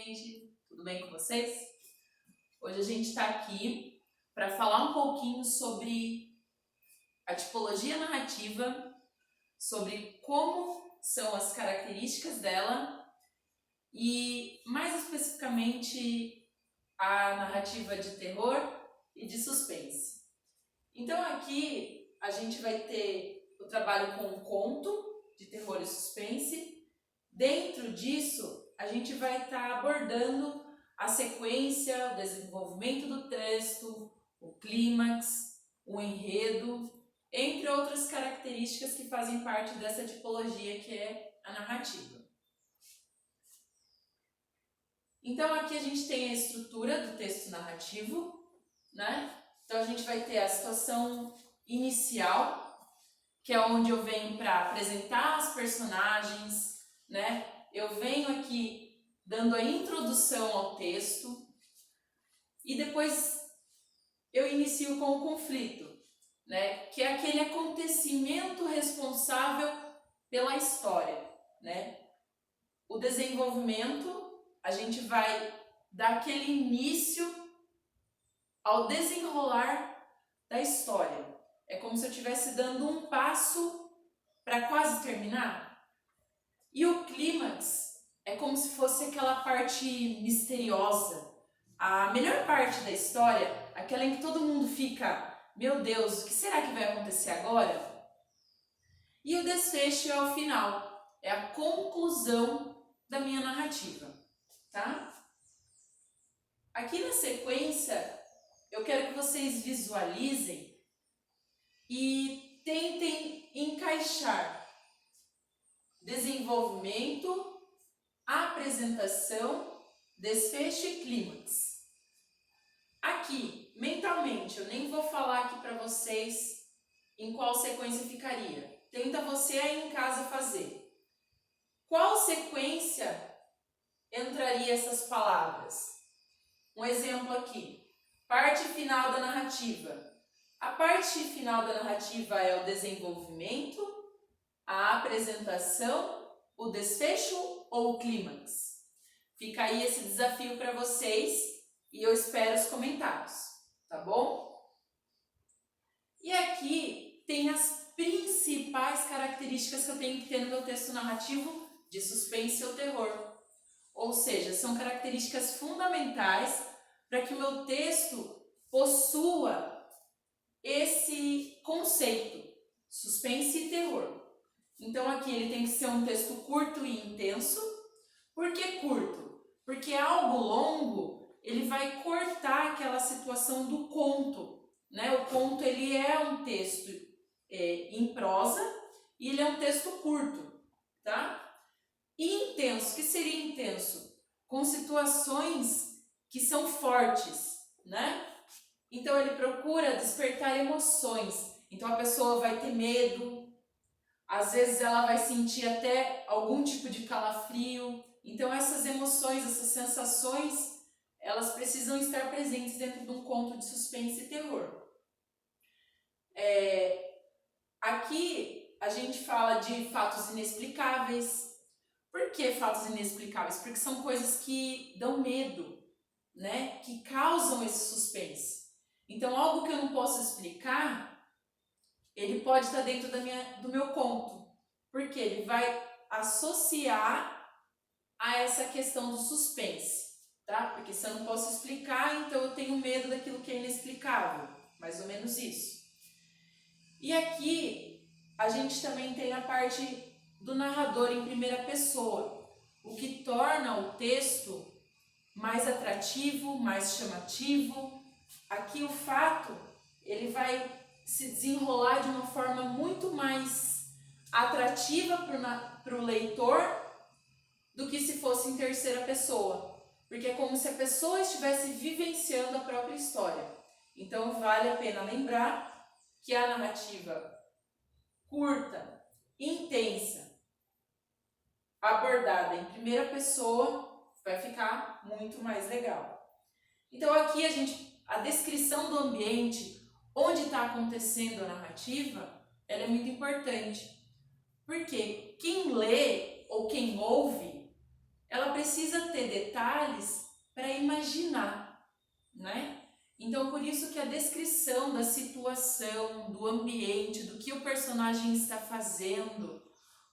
gente! Tudo bem com vocês? Hoje a gente está aqui para falar um pouquinho sobre a tipologia narrativa, sobre como são as características dela e, mais especificamente, a narrativa de terror e de suspense. Então aqui a gente vai ter o trabalho com o conto de terror e suspense. Dentro disso, a gente vai estar abordando a sequência, o desenvolvimento do texto, o clímax, o enredo, entre outras características que fazem parte dessa tipologia que é a narrativa. Então aqui a gente tem a estrutura do texto narrativo, né? Então a gente vai ter a situação inicial, que é onde eu venho para apresentar os personagens, né? Eu venho aqui dando a introdução ao texto e depois eu inicio com o conflito, né? Que é aquele acontecimento responsável pela história, né? O desenvolvimento, a gente vai dar aquele início ao desenrolar da história. É como se eu estivesse dando um passo para quase terminar. E o clímax é como se fosse aquela parte misteriosa, a melhor parte da história, aquela em que todo mundo fica, meu Deus, o que será que vai acontecer agora? E o desfecho é o final, é a conclusão da minha narrativa, tá? Aqui na sequência, eu quero que vocês visualizem e tentem encaixar desenvolvimento, apresentação, desfecho e clímax. Aqui, mentalmente, eu nem vou falar aqui para vocês em qual sequência ficaria. Tenta você aí em casa fazer. Qual sequência entraria essas palavras? Um exemplo aqui. Parte final da narrativa. A parte final da narrativa é o desenvolvimento, a apresentação, o desfecho ou o clímax? Fica aí esse desafio para vocês e eu espero os comentários, tá bom? E aqui tem as principais características que eu tenho que ter no meu texto narrativo de suspense ou terror. Ou seja, são características fundamentais para que o meu texto possua esse conceito, suspense e terror. Então aqui ele tem que ser um texto curto e intenso. Por que curto? Porque algo longo, ele vai cortar aquela situação do conto, né? O conto ele é um texto em prosa e ele é um texto curto, tá? E intenso, o que seria intenso? Com situações que são fortes, né? Então ele procura despertar emoções. Então a pessoa vai ter medo, às vezes ela vai sentir até algum tipo de calafrio. Então essas emoções, essas sensações, elas precisam estar presentes dentro de um conto de suspense e terror. Aqui a gente fala de fatos inexplicáveis. Por que fatos inexplicáveis? Porque são coisas que dão medo, né? Que causam esse suspense. Então algo que eu não posso explicar, ele pode estar dentro do meu conto, porque ele vai associar a essa questão do suspense, tá? Porque se eu não posso explicar, então eu tenho medo daquilo que é inexplicável, mais ou menos isso. E aqui a gente também tem a parte do narrador em primeira pessoa, o que torna o texto mais atrativo, mais chamativo. Aqui o fato, ele vai se desenrolar de uma forma muito mais atrativa para o leitor do que se fosse em terceira pessoa, porque é como se a pessoa estivesse vivenciando a própria história. Então vale a pena lembrar que a narrativa curta, intensa, abordada em primeira pessoa vai ficar muito mais legal. Então aqui a descrição do ambiente, onde está acontecendo a narrativa, ela é muito importante. Porque quem lê ou quem ouve ela precisa ter detalhes para imaginar, né? Então, por isso que a descrição da situação, do ambiente, do que o personagem está fazendo,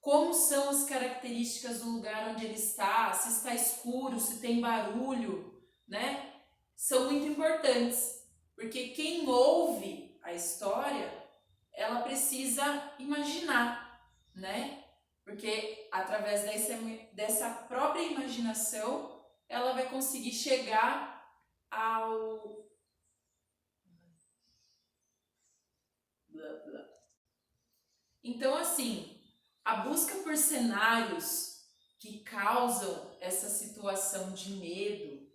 como são as características do lugar onde ele está, se está escuro, se tem barulho, né? São muito importantes, porque quem ouve a história, ela precisa imaginar, né? Porque através dessa própria imaginação, ela vai conseguir chegar ao... Então, assim, a busca por cenários que causam essa situação de medo,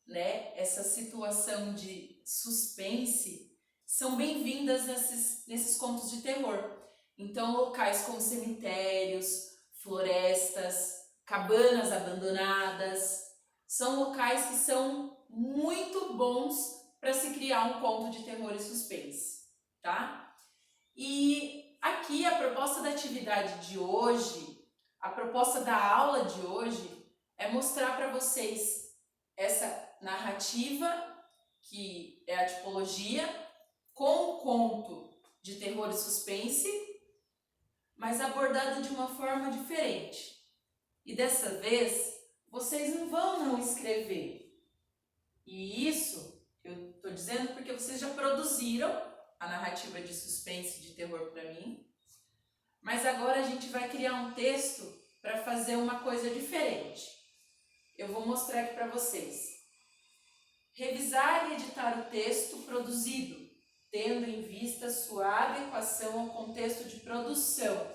né? Essa situação de suspense, são bem-vindas nesses contos de terror. Então, locais como cemitérios, florestas, cabanas abandonadas, são locais que são muito bons para se criar um conto de terror e suspense, tá? E aqui a proposta da atividade de hoje, a proposta da aula de hoje é mostrar para vocês essa narrativa, que é a tipologia, com o conto de terror e suspense, mas abordado de uma forma diferente. E dessa vez, vocês não vão não escrever. E isso eu estou dizendo porque vocês já produziram a narrativa de suspense e de terror para mim. Mas agora a gente vai criar um texto para fazer uma coisa diferente. Eu vou mostrar aqui para vocês. Revisar e editar o texto produzido, tendo em vista sua adequação ao contexto de produção,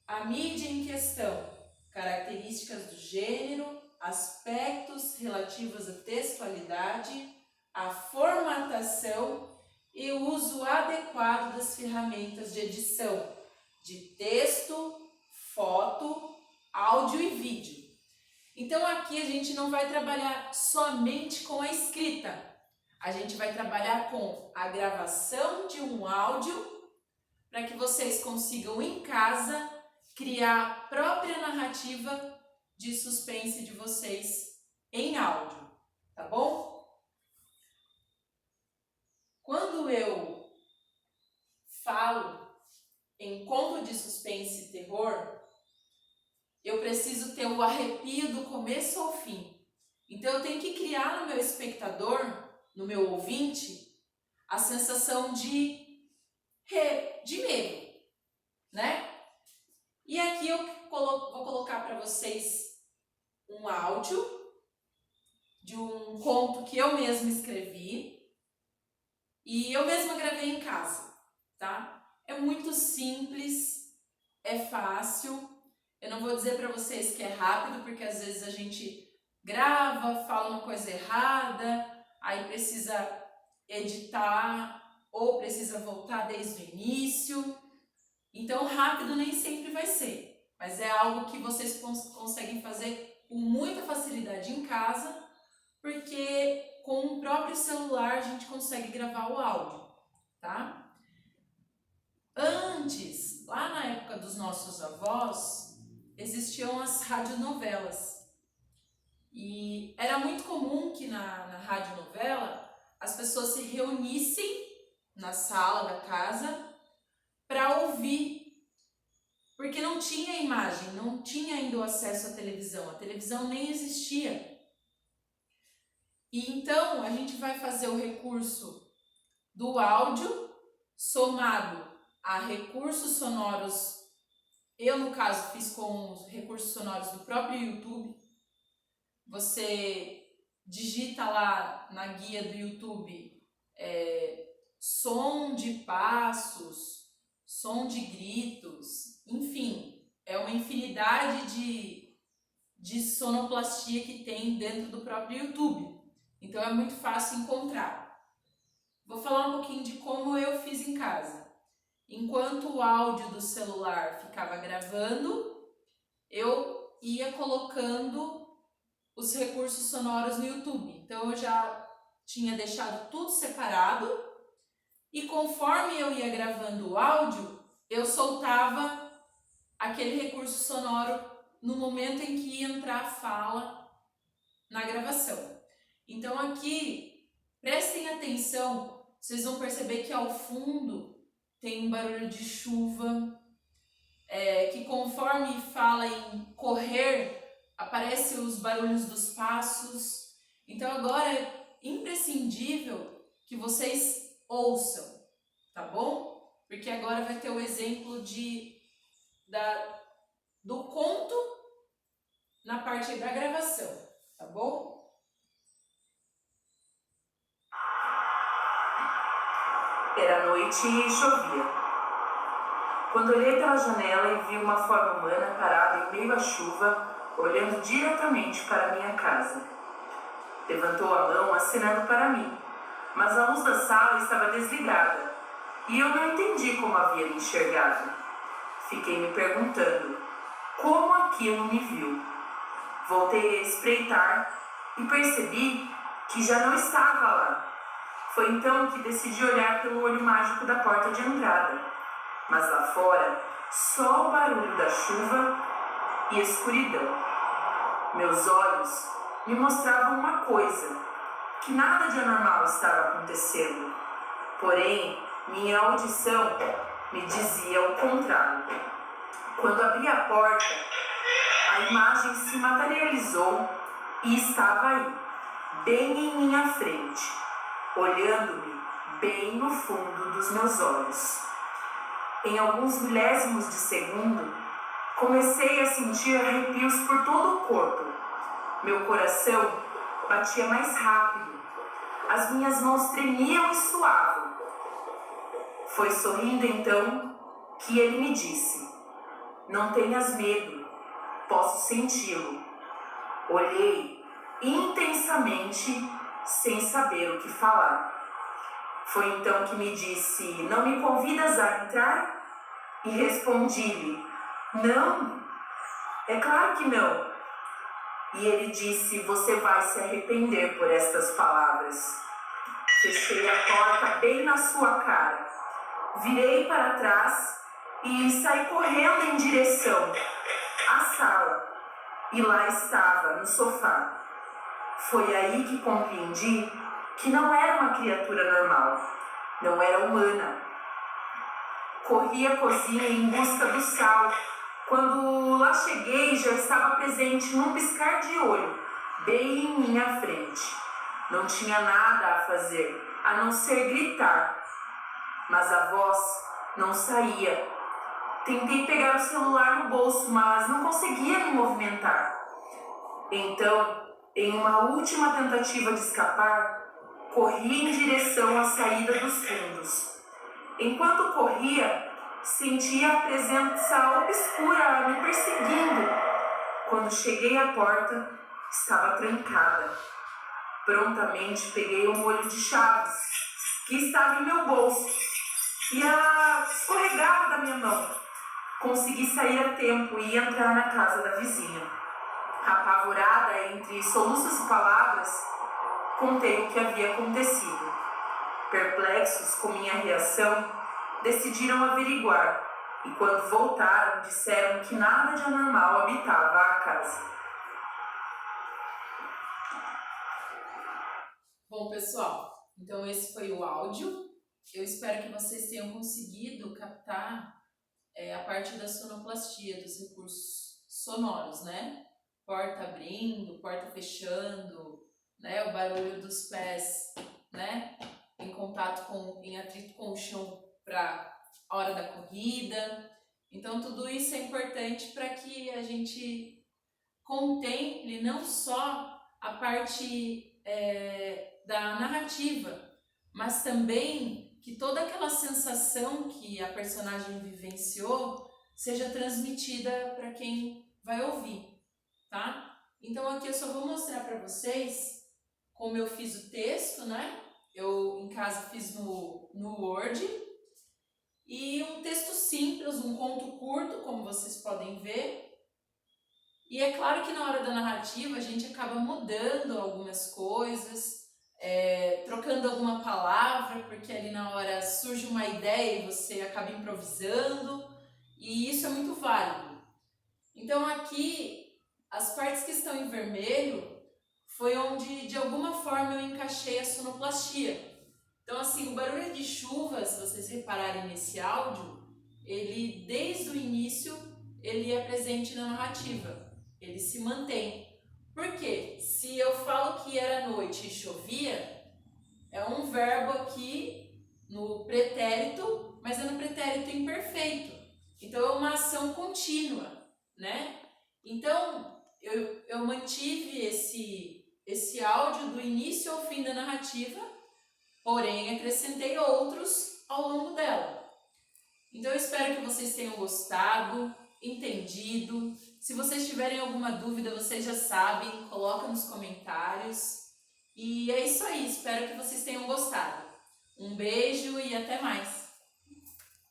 a mídia em questão, características do gênero, aspectos relativos à textualidade, à formatação e o uso adequado das ferramentas de edição de texto, foto, áudio e vídeo. Então aqui a gente não vai trabalhar somente com a escrita, a gente vai trabalhar com a gravação de um áudio para que vocês consigam em casa criar a própria narrativa de suspense de vocês em áudio, tá bom? Quando eu falo em conto de suspense e terror, eu preciso ter o arrepio do começo ao fim. Então eu tenho que criar no meu espectador, no meu ouvinte, a sensação de medo, né? E aqui eu vou colocar para vocês um áudio de um conto que eu mesma escrevi e eu mesma gravei em casa, tá? É muito simples, é fácil. Eu não vou dizer para vocês que é rápido, porque às vezes a gente grava, fala uma coisa errada, aí precisa editar ou precisa voltar desde o início. Então rápido nem sempre vai ser, mas é algo que vocês conseguem fazer com muita facilidade em casa, porque com o próprio celular a gente consegue gravar o áudio, tá? Antes, lá na época dos nossos avós, existiam as radionovelas. E era muito comum que na radionovela as pessoas se reunissem na sala da casa para ouvir. Porque não tinha imagem, não tinha ainda o acesso à televisão. A televisão nem existia. E então a gente vai fazer o recurso do áudio somado a recursos sonoros. Eu, no caso, fiz com os recursos sonoros do próprio YouTube. Você digita lá na guia do YouTube som de passos, som de gritos, enfim, é uma infinidade de sonoplastia que tem dentro do próprio YouTube. Então é muito fácil encontrar. Vou falar um pouquinho de como eu fiz em casa. Enquanto o áudio do celular ficava gravando, eu ia colocando os recursos sonoros no YouTube. Então eu já tinha deixado tudo separado e conforme eu ia gravando o áudio, eu soltava aquele recurso sonoro no momento em que entrar a fala na gravação. Então aqui, prestem atenção, vocês vão perceber que ao fundo tem um barulho de chuva, que conforme fala em correr, aparecem os barulhos dos passos. Então agora é imprescindível que vocês ouçam, tá bom? Porque agora vai ter o exemplo do conto na parte da gravação, tá bom? Era noite e chovia. Quando olhei pela janela e vi uma forma humana parada em meio à chuva, olhando diretamente para minha casa. Levantou a mão, acenando para mim, mas a luz da sala estava desligada e eu não entendi como havia me enxergado. Fiquei me perguntando como aquilo me viu. Voltei a espreitar e percebi que já não estava lá. Foi então que decidi olhar pelo olho mágico da porta de entrada. Mas lá fora, só o barulho da chuva e escuridão. Meus olhos me mostravam uma coisa, que nada de anormal estava acontecendo. Porém, minha audição me dizia o contrário. Quando abri a porta, a imagem se materializou e estava aí, bem em minha frente, olhando-me bem no fundo dos meus olhos. Em alguns milésimos de segundo, comecei a sentir arrepios por todo o corpo. Meu coração batia mais rápido. As minhas mãos tremiam e suavam. Foi sorrindo então que ele me disse: "Não tenhas medo, posso senti-lo." Olhei intensamente, sem saber o que falar. Foi então que me disse: "Não me convidas a entrar?" E respondi-lhe: "Não, é claro que não." E ele disse: "Você vai se arrepender por estas palavras." Fechei a porta bem na sua cara. Virei para trás e saí correndo em direção à sala. E lá estava, no sofá. Foi aí que compreendi que não era uma criatura normal, não era humana. Corri à cozinha em busca do sal. Quando lá cheguei, já estava presente num piscar de olho, bem em minha frente. Não tinha nada a fazer, a não ser gritar. Mas a voz não saía. Tentei pegar o celular no bolso, mas não conseguia me movimentar. Então, em uma última tentativa de escapar, corri em direção à saída dos fundos. Enquanto corria, sentia a presença obscura me perseguindo. Quando cheguei à porta, estava trancada. Prontamente peguei um molho de chaves que estava em meu bolso e ela escorregava da minha mão. Consegui sair a tempo e entrar na casa da vizinha. Apavorada entre soluços e palavras, contei o que havia acontecido. Perplexos com minha reação, decidiram averiguar e quando voltaram disseram que nada de anormal habitava a casa. Bom, pessoal, então esse foi o áudio. Eu espero que vocês tenham conseguido captar a parte da sonoplastia, dos recursos sonoros, né? Porta abrindo, porta fechando, né? O barulho dos pés, né? Em atrito com o chão para a hora da corrida. Então tudo isso é importante para que a gente contemple não só a parte da narrativa, mas também que toda aquela sensação que a personagem vivenciou seja transmitida para quem vai ouvir, tá? Então aqui eu só vou mostrar para vocês como eu fiz o texto, né? Eu em casa fiz no Word, e um texto simples, um conto curto, como vocês podem ver. E é claro que na hora da narrativa a gente acaba mudando algumas coisas, trocando alguma palavra, porque ali na hora surge uma ideia e você acaba improvisando, e isso é muito válido. Então aqui, as partes que estão em vermelho foi onde de alguma forma eu encaixei a sonoplastia. Então assim, o barulho de chuva, se vocês repararem nesse áudio, ele desde o início ele é presente na narrativa, ele se mantém. Por quê? Se eu falo que era noite e chovia, é um verbo aqui no pretérito, mas é no pretérito imperfeito. Então é uma ação contínua, né? Então eu mantive esse áudio do início ao fim da narrativa, porém acrescentei outros ao longo dela. Então eu espero que vocês tenham gostado, entendido. Se vocês tiverem alguma dúvida, vocês já sabem, coloca nos comentários. E é isso aí, espero que vocês tenham gostado. Um beijo e até mais!